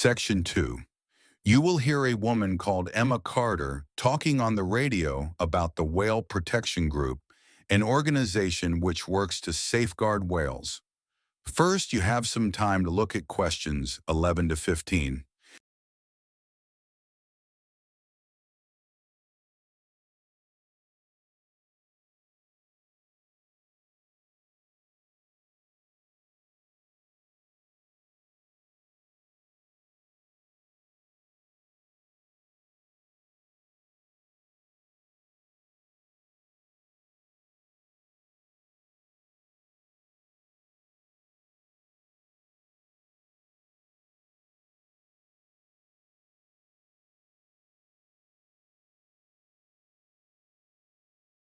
Section 2. You will hear a woman called Emma Carter talking on the radio about the Whale Protection Group, an organization which works to safeguard whales. First, you have some time to look at questions 11 to 15.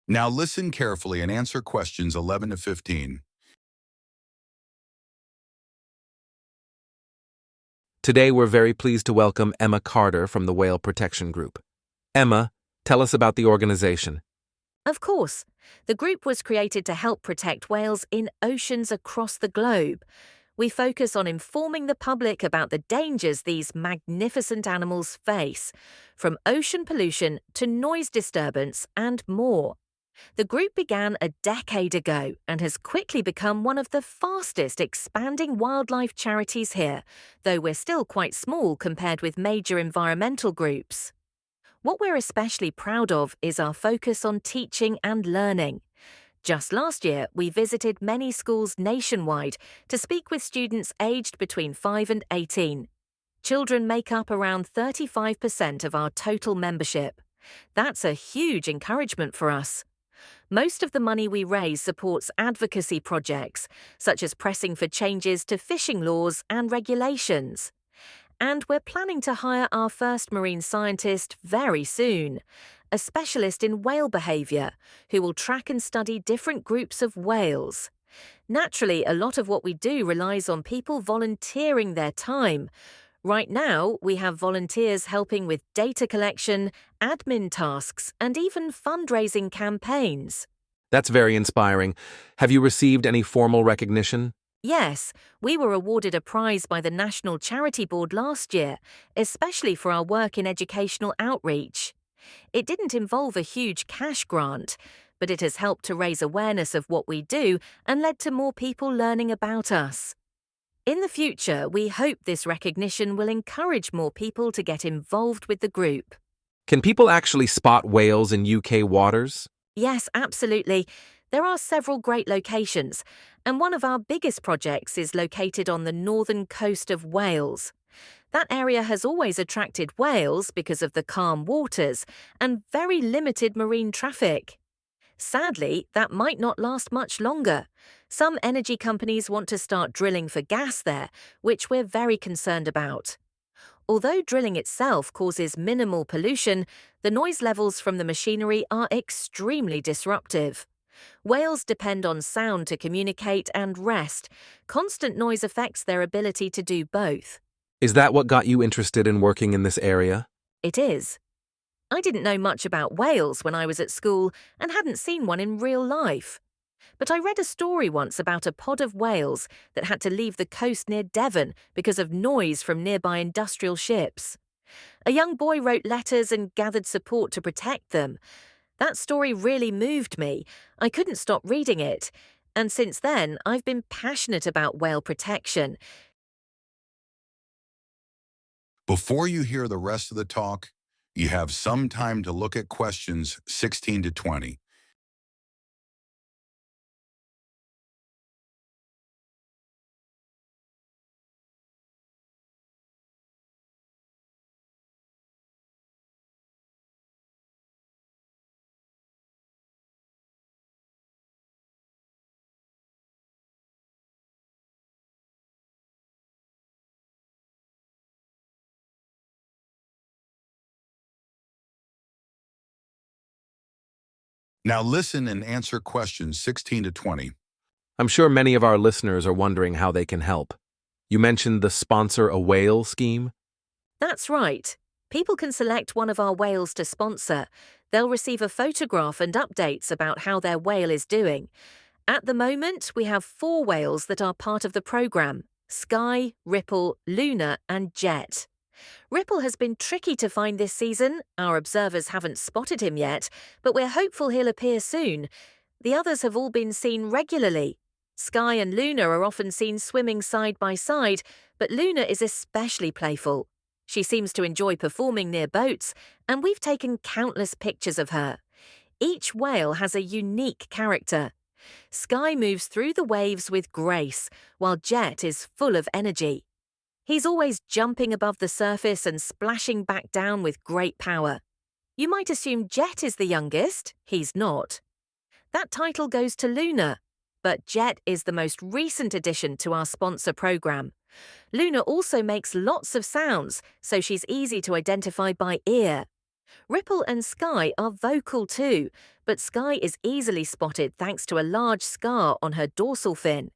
Now listen carefully and answer questions 11 to 15. Today, we're very pleased to welcome Emma Carter from the Whale Protection Group. Emma, tell us about the organization. Of course. The group was created to help protect whales in oceans across the globe. We focus on informing the public about the dangers these magnificent animals face, from ocean pollution to noise disturbance and more. The group began a decade ago and has quickly become one of the fastest expanding wildlife charities here, though we're still quite small compared with major environmental groups. What we're especially proud of is our focus on teaching and learning. Just last year, we visited many schools nationwide to speak with students aged between 5 and 18. Children make up around 35% of our total membership. That's a huge encouragement for us. Most of the money we raise supports advocacy projects, such as pressing for changes to fishing laws and regulations. And we're planning to hire our first marine scientist very soon, a specialist in whale behavior, who will track and study different groups of whales. Naturally, a lot of what we do relies on people volunteering their time. Right now, we have volunteers helping with data collection, admin tasks, and even fundraising campaigns. That's very inspiring. Have you received any formal recognition? Yes, we were awarded a prize by the National Charity Board last year, especially for our work in educational outreach. It didn't involve a huge cash grant, but it has helped to raise awareness of what we do and led to more people learning about us. In the future, we hope this recognition will encourage more people to get involved with the group. Can people actually spot whales in UK waters? Yes, absolutely. There are several great locations, and one of our biggest projects is located on the northern coast of Wales. That area has always attracted whales because of the calm waters and very limited marine traffic. Sadly, that might not last much longer. Some energy companies want to start drilling for gas there, which we're very concerned about. Although drilling itself causes minimal pollution, the noise levels from the machinery are extremely disruptive. Whales depend on sound to communicate and rest. Constant noise affects their ability to do both. Is that what got you interested in working in this area? It is. I didn't know much about whales when I was at school and hadn't seen one in real life. But I read a story once about a pod of whales that had to leave the coast near Devon because of noise from nearby industrial ships. A young boy wrote letters and gathered support to protect them. That story really moved me. I couldn't stop reading it. And since then, I've been passionate about whale protection. Before you hear the rest of the talk, you have some time to look at questions 16 to 20. Now listen and answer questions 16 to 20. I'm sure many of our listeners are wondering how they can help. You mentioned the Sponsor a Whale scheme? That's right. People can select one of our whales to sponsor. They'll receive a photograph and updates about how their whale is doing. At the moment, we have 4 whales that are part of the program. Sky, Ripple, Luna, and Jet. Ripple has been tricky to find this season. Our observers haven't spotted him yet, but we're hopeful he'll appear soon. The others have all been seen regularly. Sky and Luna are often seen swimming side by side, but Luna is especially playful. She seems to enjoy performing near boats, and we've taken countless pictures of her. Each whale has a unique character. Sky moves through the waves with grace, while Jet is full of energy. He's always jumping above the surface and splashing back down with great power. You might assume Jet is the youngest. He's not. That title goes to Luna, but Jet is the most recent addition to our sponsor program. Luna also makes lots of sounds, so she's easy to identify by ear. Ripple and Sky are vocal too, but Sky is easily spotted thanks to a large scar on her dorsal fin.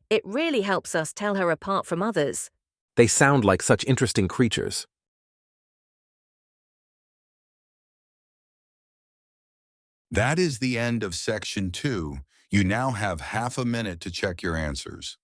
It really helps us tell her apart from others. They sound like such interesting creatures. That is the end of Section 2. You now have half a minute to check your answers.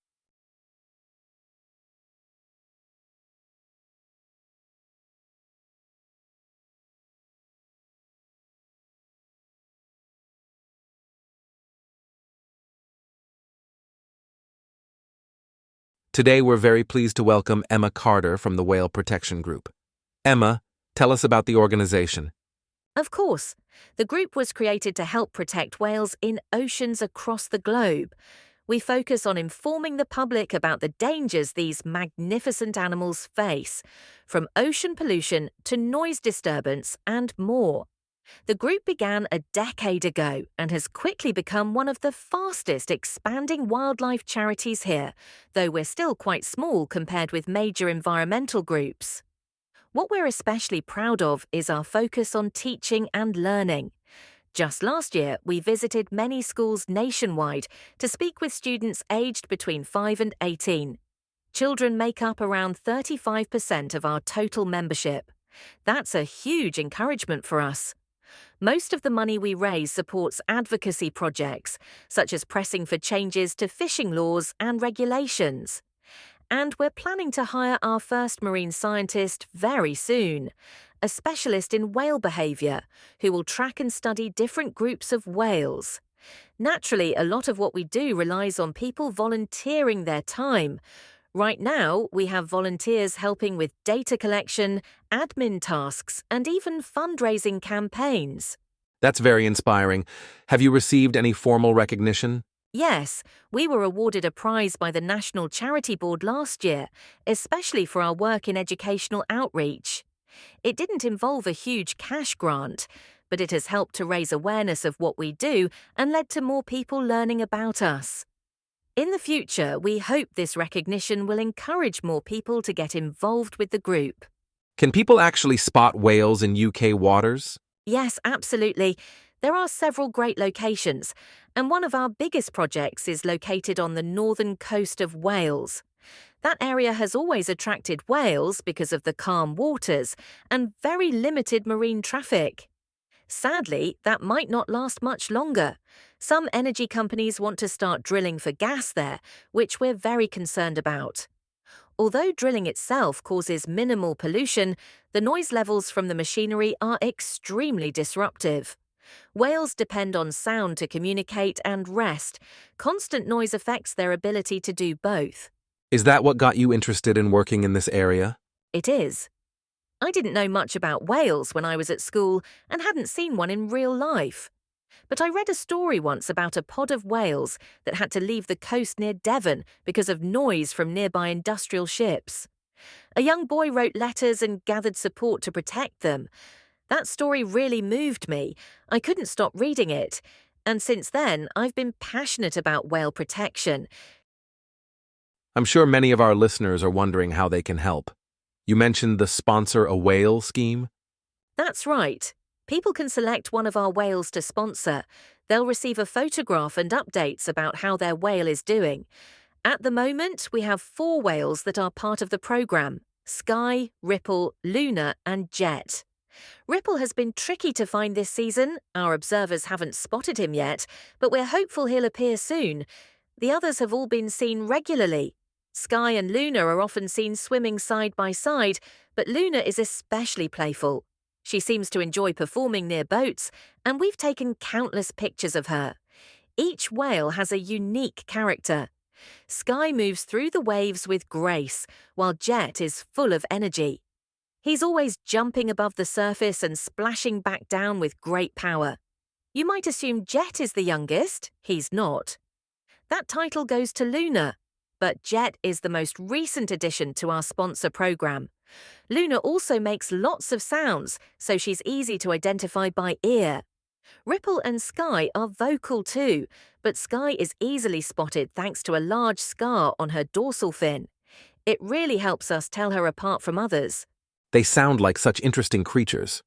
Today we're very pleased to welcome Emma Carter from the Whale Protection Group. Emma, tell us about the organization. Of course, the group was created to help protect whales in oceans across the globe. We focus on informing the public about the dangers these magnificent animals face, from ocean pollution to noise disturbance and more. The group began a decade ago and has quickly become one of the fastest expanding wildlife charities here, though we're still quite small compared with major environmental groups. What we're especially proud of is our focus on teaching and learning. Just last year, we visited many schools nationwide to speak with students aged between 5 and 18. Children make up around 35% of our total membership. That's a huge encouragement for us. Most of the money we raise supports advocacy projects, such as pressing for changes to fishing laws and regulations. And we're planning to hire our first marine scientist very soon, a specialist in whale behavior, who will track and study different groups of whales. Naturally, a lot of what we do relies on people volunteering their time. Right now, we have volunteers helping with data collection, admin tasks, and even fundraising campaigns. That's very inspiring. Have you received any formal recognition? Yes, we were awarded a prize by the National Charity Board last year, especially for our work in educational outreach. It didn't involve a huge cash grant, but it has helped to raise awareness of what we do and led to more people learning about us. In the future, we hope this recognition will encourage more people to get involved with the group. Can people actually spot whales in UK waters? Yes, absolutely. There are several great locations, and one of our biggest projects is located on the northern coast of Wales. That area has always attracted whales because of the calm waters and very limited marine traffic. Sadly, that might not last much longer. Some energy companies want to start drilling for gas there, which we're very concerned about. Although drilling itself causes minimal pollution, the noise levels from the machinery are extremely disruptive. Whales depend on sound to communicate and rest. Constant noise affects their ability to do both. Is that what got you interested in working in this area? It is. I didn't know much about whales when I was at school and hadn't seen one in real life. But I read a story once about a pod of whales that had to leave the coast near Devon because of noise from nearby industrial ships. A young boy wrote letters and gathered support to protect them. That story really moved me. I couldn't stop reading it. And since then, I've been passionate about whale protection. I'm sure many of our listeners are wondering how they can help. You mentioned the Sponsor a Whale scheme? That's right. People can select one of our whales to sponsor. They'll receive a photograph and updates about how their whale is doing. At the moment, we have 4 whales that are part of the program: Sky, Ripple, Luna, and Jet. Ripple has been tricky to find this season. Our observers haven't spotted him yet, but we're hopeful he'll appear soon. The others have all been seen regularly. Sky and Luna are often seen swimming side by side, but Luna is especially playful. She seems to enjoy performing near boats, and we've taken countless pictures of her. Each whale has a unique character. Sky moves through the waves with grace, while Jet is full of energy. He's always jumping above the surface and splashing back down with great power. You might assume Jet is the youngest. He's not. That title goes to Luna, but Jet is the most recent addition to our sponsor program. Luna also makes lots of sounds, so she's easy to identify by ear. Ripple and Sky are vocal too, but Sky is easily spotted thanks to a large scar on her dorsal fin. It really helps us tell her apart from others. They sound like such interesting creatures.